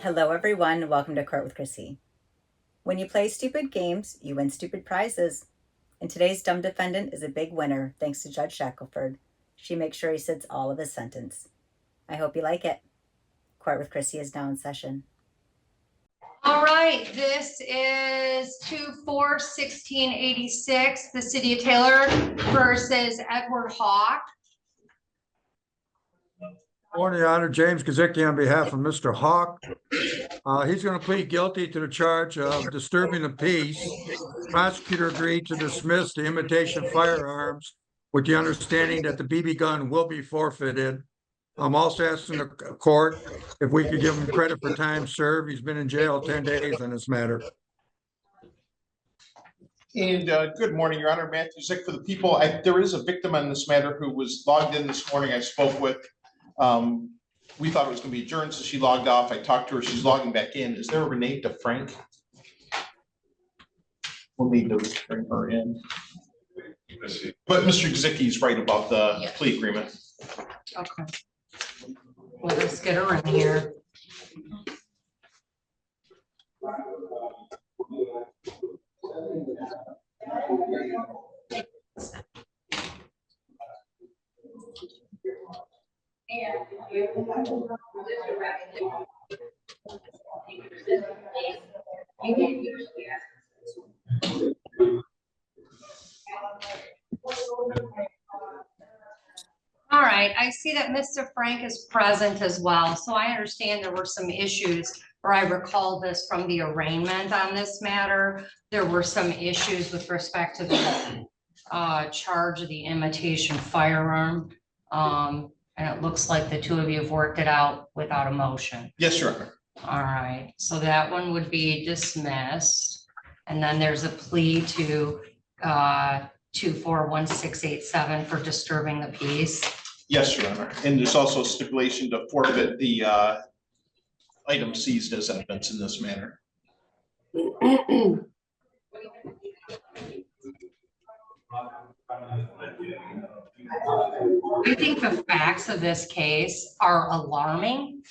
Hello, everyone. Welcome to Court with Krissy. When you play stupid games, you win stupid prizes. And today's dumb defendant is a big winner, thanks to Judge Shackelford. She makes sure he sits all of his sentence. I hope you like it. Court with Krissy is now in session. All right, this is 2/4/1686, the City of Taylor versus Edward Hawk. Morning, Your Honor. James Krissy on behalf of Mr. Hawk. He's going to plead guilty to the charge of disturbing the peace. Prosecutor agreed to dismiss the imitation firearms with the understanding that the BB gun will be forfeited. I'm also asking the court if we could give him credit for time served. He's been in jail 10 days on this matter. And good morning, Your Honor. Matthew Zick for the people. There is a victim on this matter who was logged in this morning. I spoke with. We thought it was going to be adjourned, so she logged off. I talked to her. She's logging back in. Is there a Renee DeFrank? We'll need to bring her in. But Mr. Zicky's right about the plea agreement. Okay. Well, let's get her in here. All right, I see that Mr. Frank is present as well, so I understand there were some issues, or I recall this from the arraignment on this matter. There were some issues with respect to the charge of the imitation firearm. And it looks like the two of you have worked it out without a motion. Yes, Your Honor. All right, so that one would be dismissed. And then there's a plea to 2/4/1687 for disturbing the peace. Yes, Your Honor. And there's also a stipulation to forfeit the item seized as evidence in this manner. I think the facts of this case are alarming.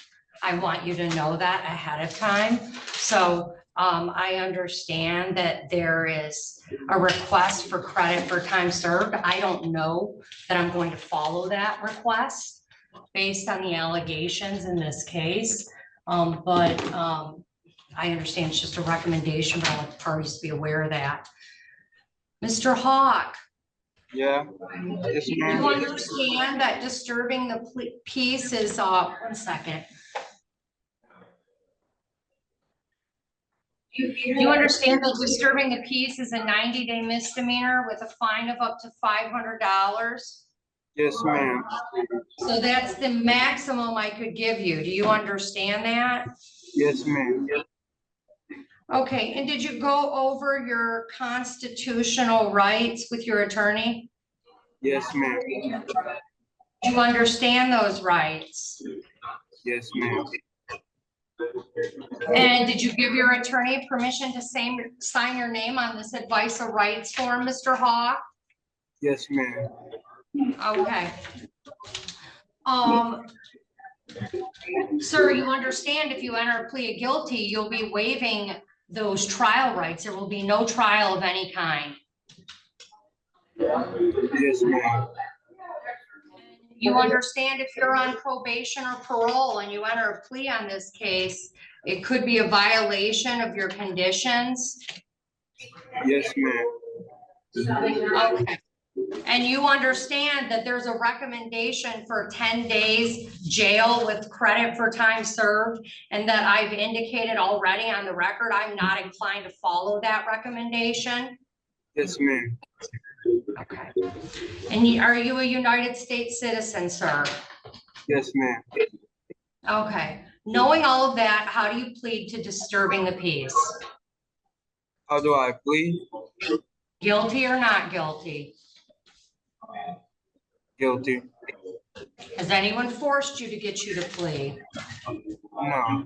I want you to know that ahead of time. So I understand that there is a request for credit for time served. I don't know that I'm going to follow that request based on the allegations in this case. But I understand it's just a recommendation, but I want the parties to be aware of that. Mr. Hawk. Yeah. Yes, ma'am. You understand that disturbing the peace is, 1 second. You understand that disturbing the peace is a 90-day misdemeanor with a fine of up to $500? Yes, ma'am. So that's the maximum I could give you. Do you understand that? Yes, ma'am. Okay, and did you go over your constitutional rights with your attorney? Yes, ma'am. Do you understand those rights? Yes, ma'am. And did you give your attorney permission to sign your name on this advice of rights form, Mr. Hawk? Yes, ma'am. Okay. Sir, you understand if you enter a plea of guilty, you'll be waiving those trial rights. There will be no trial of any kind. Yes, ma'am. You understand if you're on probation or parole and you enter a plea on this case, it could be a violation of your conditions. Yes, ma'am. Okay. And you understand that there's a recommendation for 10 days jail with credit for time served, and that I've indicated already on the record, I'm not inclined to follow that recommendation. Yes, ma'am. Okay. And are you a United States citizen, sir? Yes, ma'am. Okay. Knowing all of that, how do you plead to disturbing the peace? How do I plead? Guilty or not guilty? Guilty. Has anyone forced you to get you to plea? No.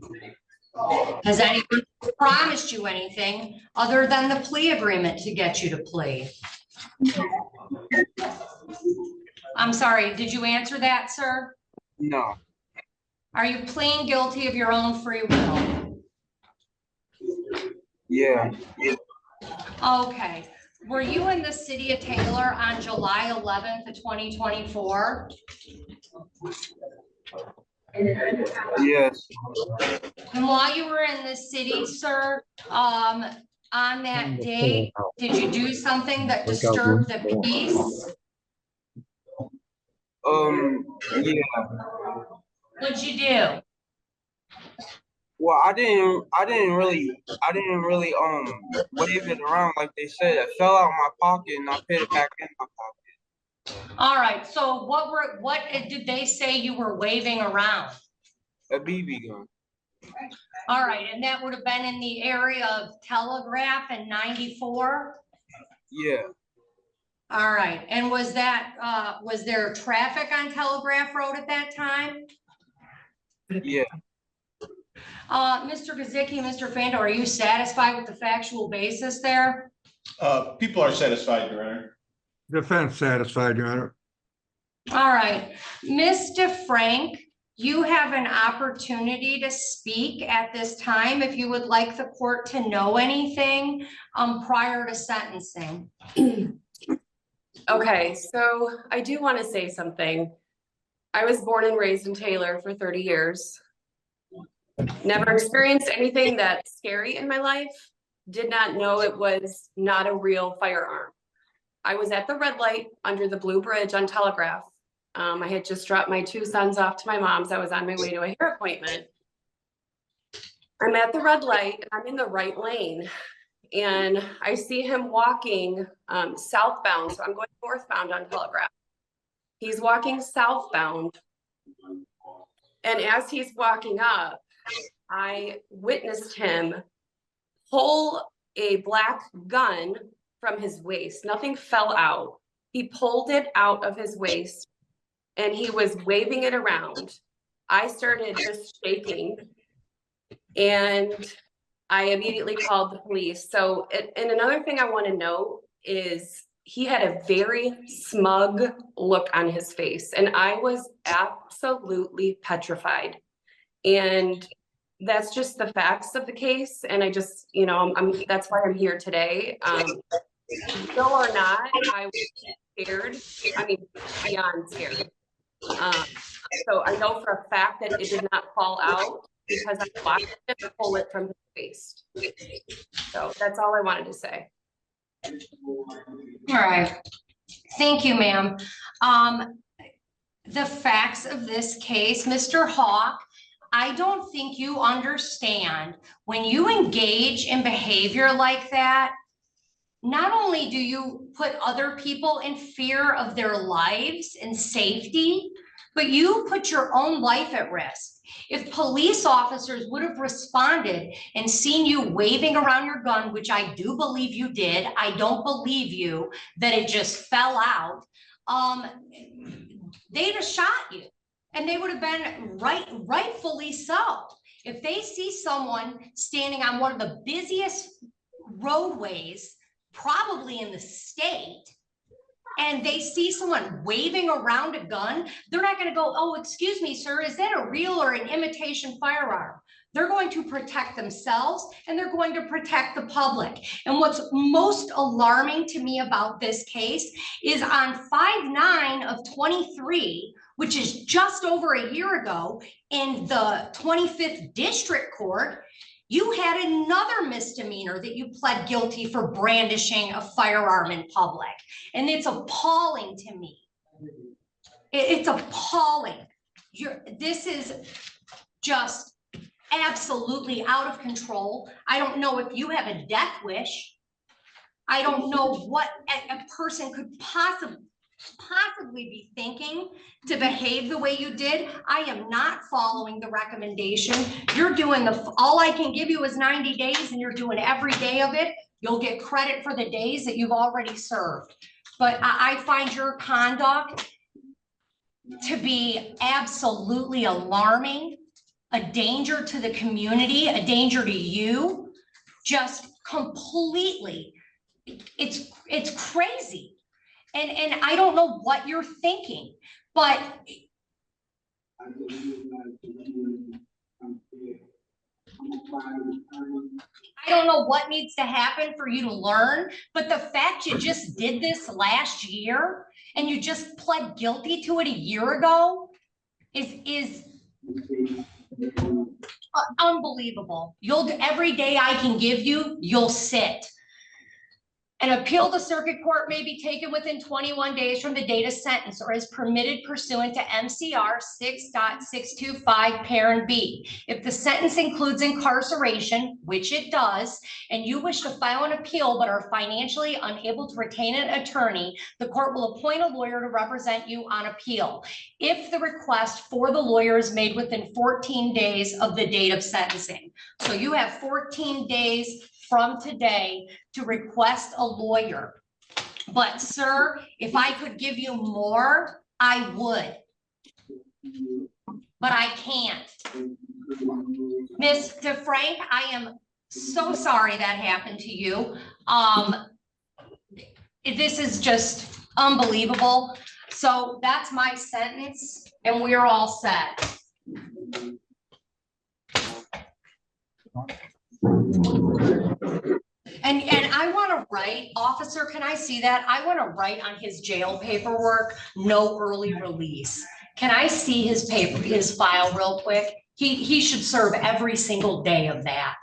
Has anyone promised you anything other than the plea agreement to get you to plea? I'm sorry, did you answer that, sir? No. Are you pleading guilty of your own free will? Yeah. Okay. Were you in the city of Taylor on July 11th of 2024? Yes. And while you were in the city, sir, on that date, did you do something that disturbed the peace? Yeah. What'd you do? Well, I didn't really wave it around like they said. It fell out of my pocket and I put it back in my pocket. All right, so what did they say you were waving around? A BB gun. All right, and that would have been in the area of Telegraph and 94? Yeah. All right, and was there traffic on Telegraph Road at that time? Yeah. Mr. Gazicki, Mr. Fando, are you satisfied with the factual basis there? People are satisfied, Your Honor. Defense satisfied, Your Honor. All right, Ms. DeFrank, you have an opportunity to speak at this time if you would like the court to know anything prior to sentencing. Okay, so I do want to say something. I was born and raised in Taylor for 30 years. Never experienced anything that scary in my life. Did not know it was not a real firearm. I was at the red light under the Blue Bridge on Telegraph. I had just dropped my 2 sons off to my mom's. I was on my way to a hair appointment. I'm at the red light and I'm in the right lane. And I see him walking southbound. So I'm going northbound on Telegraph. He's walking southbound. And as he's walking up, I witnessed him pull a black gun from his waist. Nothing fell out. He pulled it out of his waist and he was waving it around. I started just shaking and I immediately called the police. So, and another thing I want to note is he had a very smug look on his face and I was absolutely petrified. And that's just the facts of the case. And I just, you know, that's why I'm here today. Real or not, I was scared. I mean, beyond scared. So I know for a fact that it did not fall out because I watched him pull it from his waist. So that's all I wanted to say. All right. Thank you, ma'am. The facts of this case, Mr. Hawk, I don't think you understand when you engage in behavior like that, not only do you put other people in fear of their lives and safety, but you put your own life at risk. If police officers would have responded and seen you waving around your gun, which I do believe you did, I don't believe you that it just fell out, they'd have shot you. And they would have been rightfully so. If they see someone standing on one of the busiest roadways, probably in the state, and they see someone waving around a gun, they're not going to go, oh, excuse me, sir, is that a real or an imitation firearm? They're going to protect themselves and they're going to protect the public. And what's most alarming to me about this case is on 5/9 of 23, which is just over a year ago, in the 25th District Court, you had another misdemeanor that you pled guilty for brandishing a firearm in public. And it's appalling to me. It's appalling. This is just absolutely out of control. I don't know if you have a death wish. I don't know what a person could possibly be thinking to behave the way you did. I am not following the recommendation. You're doing all I can give you is 90 days and you're doing every day of it. You'll get credit for the days that you've already served. But I find your conduct to be absolutely alarming, a danger to the community, a danger to you, just completely, it's crazy. And I don't know what you're thinking, but I don't know what needs to happen for you to learn, but the fact you just did this last year and you just pled guilty to it a year ago is unbelievable. Every day I can give you, you'll sit. An appeal to circuit court may be taken within 21 days from the date of sentence or is permitted pursuant to MCR 6.625 parent B. If the sentence includes incarceration, which it does, and you wish to file an appeal but are financially unable to retain an attorney, the court will appoint a lawyer to represent you on appeal. If the request for the lawyer is made within 14 days of the date of sentencing. So you have 14 days from today to request a lawyer. But sir, if I could give you more, I would. But I can't. Mr. Frank, I am so sorry that happened to you. This is just unbelievable. So that's my sentence and we're all set. And I want to write, officer, can I see that? I want to write on his jail paperwork, no early release. Can I see his file real quick? He should serve every single day of that.